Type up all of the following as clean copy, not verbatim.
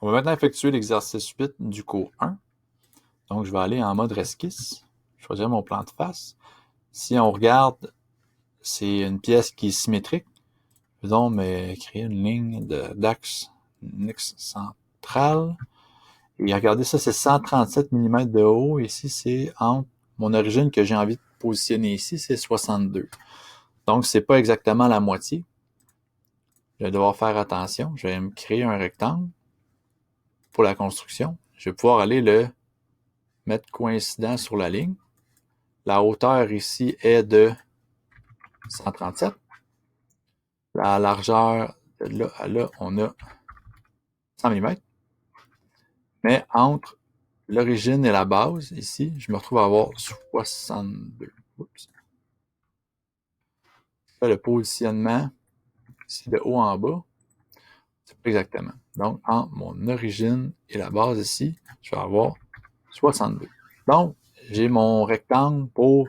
On va maintenant effectuer l'exercice 8 du cours 1. Donc, je vais aller en mode esquisse, choisir mon plan de face. Si on regarde, c'est une pièce qui est symétrique. Je vais donc créer une ligne d'axe central. Et regardez ça, c'est 137 mm de haut. Ici, c'est entre mon origine que j'ai envie de positionner ici, c'est 62. Donc, c'est pas exactement la moitié. Je vais devoir faire attention. Je vais me créer un rectangle pour la construction. Je vais pouvoir aller le mettre coïncident sur la ligne. La hauteur ici est de 137. La largeur de là à là, on a 100 mm. Mais entre l'origine et la base, ici, je me retrouve à avoir 62. Oups. Là, le positionnement, ici de haut en bas, c'est pas exactement. Donc, entre mon origine et la base ici, je vais avoir 62. Donc, j'ai mon rectangle pour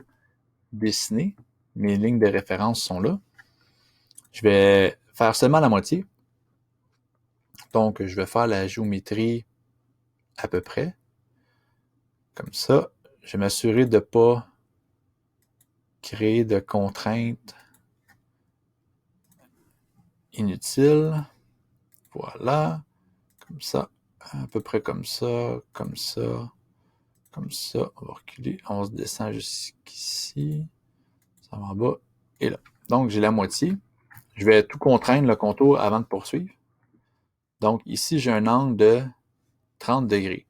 dessiner. Mes lignes de référence sont là. Je vais faire seulement la moitié. Donc, je vais faire la géométrie à peu près. Comme ça, je vais m'assurer de ne pas créer de contraintes inutiles. Voilà. Comme ça. À peu près comme ça, comme ça, comme ça. On va reculer. On se descend jusqu'ici. Ça va en bas. Et là. Donc, j'ai la moitié. Je vais tout contraindre le contour avant de poursuivre. Donc, ici, j'ai un angle de 30 degrés.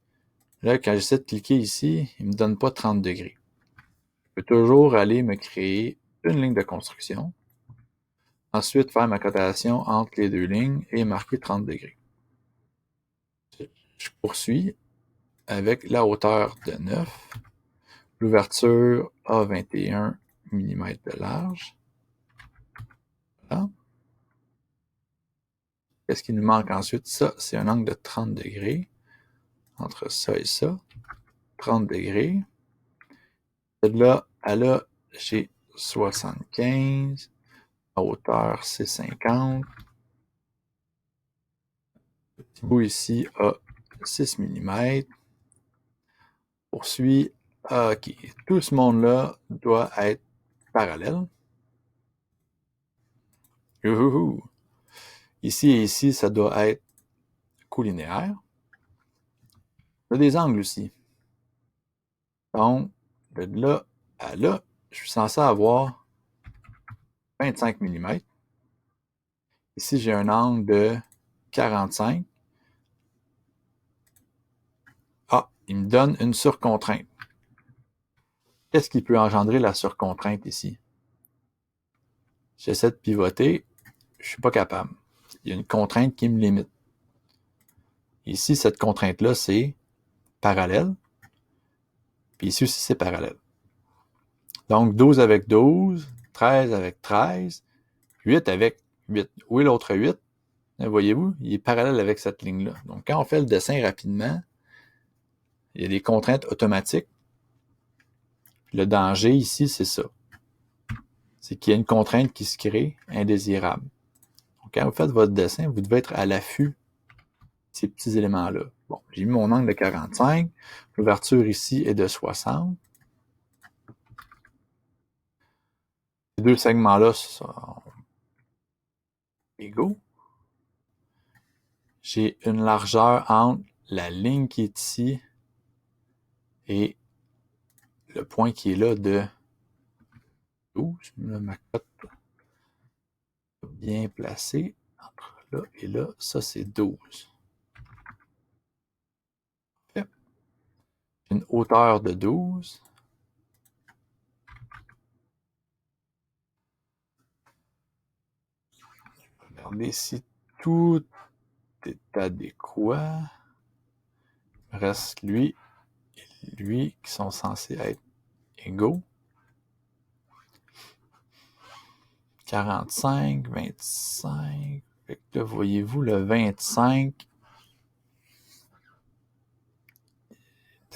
Là, quand j'essaie de cliquer ici, il ne me donne pas 30 degrés. Je peux toujours aller me créer une ligne de construction. Ensuite, faire ma cotation entre les deux lignes et marquer 30 degrés. Je poursuis avec la hauteur de 9. L'ouverture a 21 mm de large. Voilà. Qu'est-ce qui nous manque ensuite? Ça, c'est un angle de 30 degrés. Entre ça et ça. 30 degrés. De là à là, j'ai 75. La hauteur, c'est 50. Le petit bout ici a 6 mm. Poursuit. OK. Tout ce monde-là doit être parallèle. Youhou. Ici et ici, ça doit être colinéaire. Il y a des angles aussi. Donc, de là à là, je suis censé avoir 25 mm. Ici, j'ai un angle de 45. Ah, il me donne une surcontrainte. Qu'est-ce qui peut engendrer la surcontrainte ici? J'essaie de pivoter, je ne suis pas capable. Il y a une contrainte qui me limite. Ici, cette contrainte-là, c'est parallèle. Puis ici aussi, c'est parallèle. Donc, 12 avec 12, 13 avec 13, 8 avec 8. Où est l'autre 8? Voyez-vous, il est parallèle avec cette ligne-là. Donc, quand on fait le dessin rapidement, il y a des contraintes automatiques. Le danger ici, c'est ça. C'est qu'il y a une contrainte qui se crée indésirable. Donc, quand vous faites votre dessin, vous devez être à l'affût de ces petits éléments-là. Bon, j'ai mis mon angle de 45. L'ouverture ici est de 60. Ces deux segments-là sont égaux. J'ai une largeur entre la ligne qui est ici et le point qui est là de 12. Là, ma cote bien placée entre là et là. Ça, c'est 12. J'ai une hauteur de 12. Regardez si tout est adéquat. Il reste lui et lui qui sont censés être égaux. 45, 25. Fait que là, voyez-vous, le 25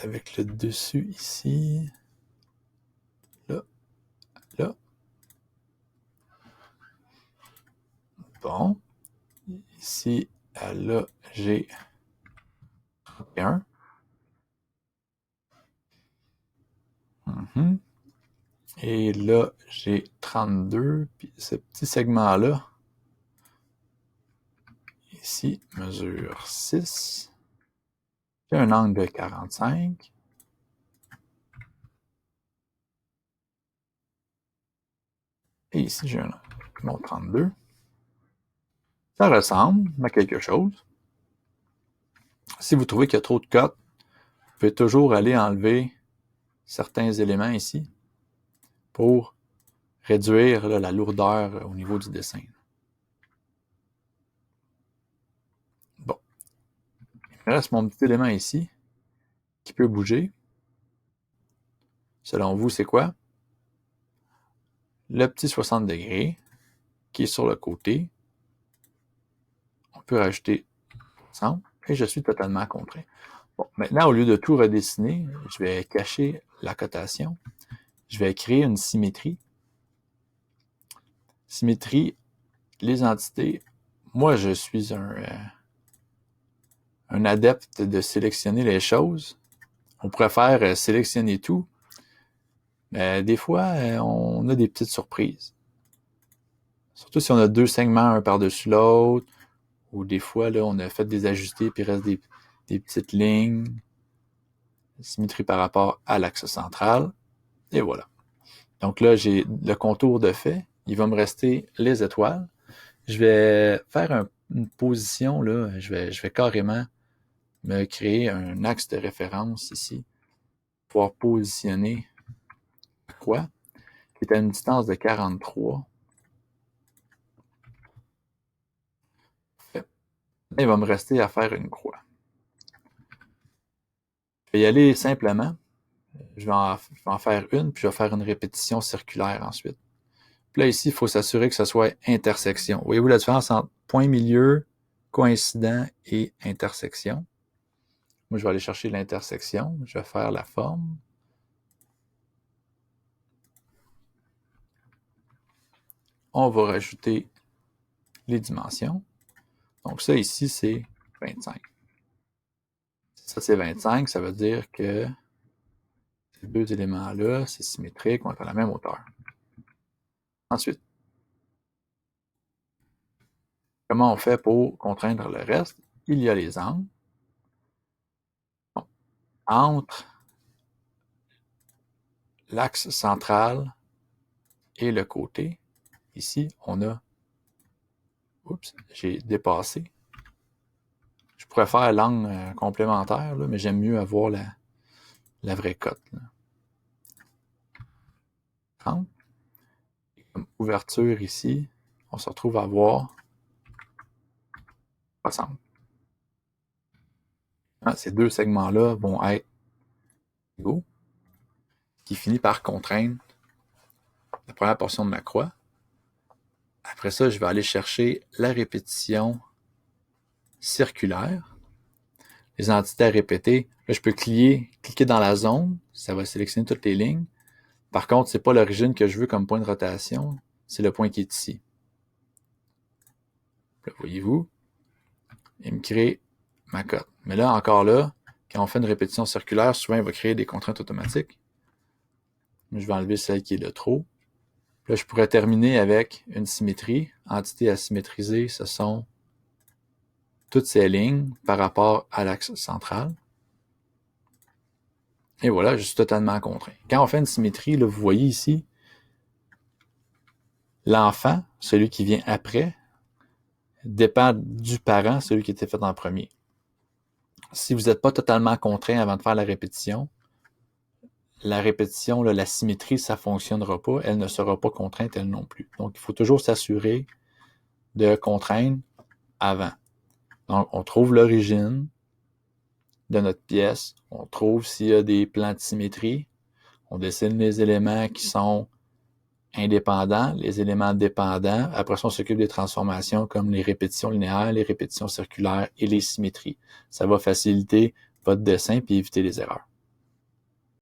avec le dessus ici. Là, là. Bon. Ici, là, j'ai 1. Et là, j'ai 32. Puis ce petit segment-là, ici, mesure 6. J'ai un angle de 45. Et ici, j'ai un angle de 32. Ça ressemble à quelque chose. Si vous trouvez qu'il y a trop de cotes, vous pouvez toujours aller enlever certains éléments ici pour réduire là, la lourdeur au niveau du dessin. Bon. Il me reste mon petit élément ici qui peut bouger. Selon vous, c'est quoi? Le petit 60 degrés qui est sur le côté. On peut rajouter ensemble et je suis totalement contraint. Bon, maintenant, au lieu de tout redessiner, je vais cacher la cotation. Je vais créer une symétrie. Symétrie, les entités. Moi, je suis un adepte de sélectionner les choses. On pourrait faire sélectionner tout. Mais des fois, on a des petites surprises. Surtout si on a deux segments un par-dessus l'autre, ou des fois, là, on a fait des ajustés, puis il reste des petites lignes. Symétrie par rapport à l'axe central. Et voilà. Donc là, j'ai le contour de fait. Il va me rester les étoiles. Je vais faire une position, là. Je vais carrément me créer un axe de référence ici. Pouvoir positionner la croix, qui est à une distance de 43. Il va me rester à faire une croix. Je vais y aller simplement. Je vais en faire une, puis je vais faire une répétition circulaire ensuite. Puis là, ici, il faut s'assurer que ce soit intersection. Voyez-vous la différence entre point milieu, coïncident et intersection? Moi, je vais aller chercher l'intersection. Je vais faire la forme. On va rajouter les dimensions. Donc ça, ici, c'est 25. Ça, c'est 25. Ça veut dire que ces deux éléments-là, c'est symétrique, vont être à la même hauteur. Ensuite, comment on fait pour contraindre le reste? Il y a les angles. Bon. Entre l'axe central et le côté, ici, on a... Oups, j'ai dépassé. Je pourrais faire l'angle complémentaire, là, mais j'aime mieux avoir la vraie cote. 30. Et comme ouverture ici, on se retrouve à avoir 60. Ces deux segments-là vont être égaux, qui finit par contraindre la première portion de ma croix. Après ça, je vais aller chercher la répétition circulaire. Les entités à répéter, là, je peux cliquer dans la zone, ça va sélectionner toutes les lignes. Par contre, c'est pas l'origine que je veux comme point de rotation, c'est le point qui est ici. Là, voyez-vous, il me crée ma cote. Mais là, encore là, quand on fait une répétition circulaire, souvent, il va créer des contraintes automatiques. Je vais enlever celle qui est de trop. Là, je pourrais terminer avec une symétrie. Entité à symétriser, ce sont toutes ces lignes par rapport à l'axe central. Et voilà, je suis totalement contraint. Quand on fait une symétrie, là, vous voyez ici, l'enfant, celui qui vient après, dépend du parent, celui qui était fait en premier. Si vous n'êtes pas totalement contraint avant de faire la répétition, là, la symétrie, ça ne fonctionnera pas. Elle ne sera pas contrainte, elle non plus. Donc, il faut toujours s'assurer de contraindre avant. Donc, on trouve l'origine de notre pièce. On trouve s'il y a des plans de symétrie. On dessine les éléments qui sont indépendants, les éléments dépendants. Après ça, on s'occupe des transformations comme les répétitions linéaires, les répétitions circulaires et les symétries. Ça va faciliter votre dessin et éviter les erreurs.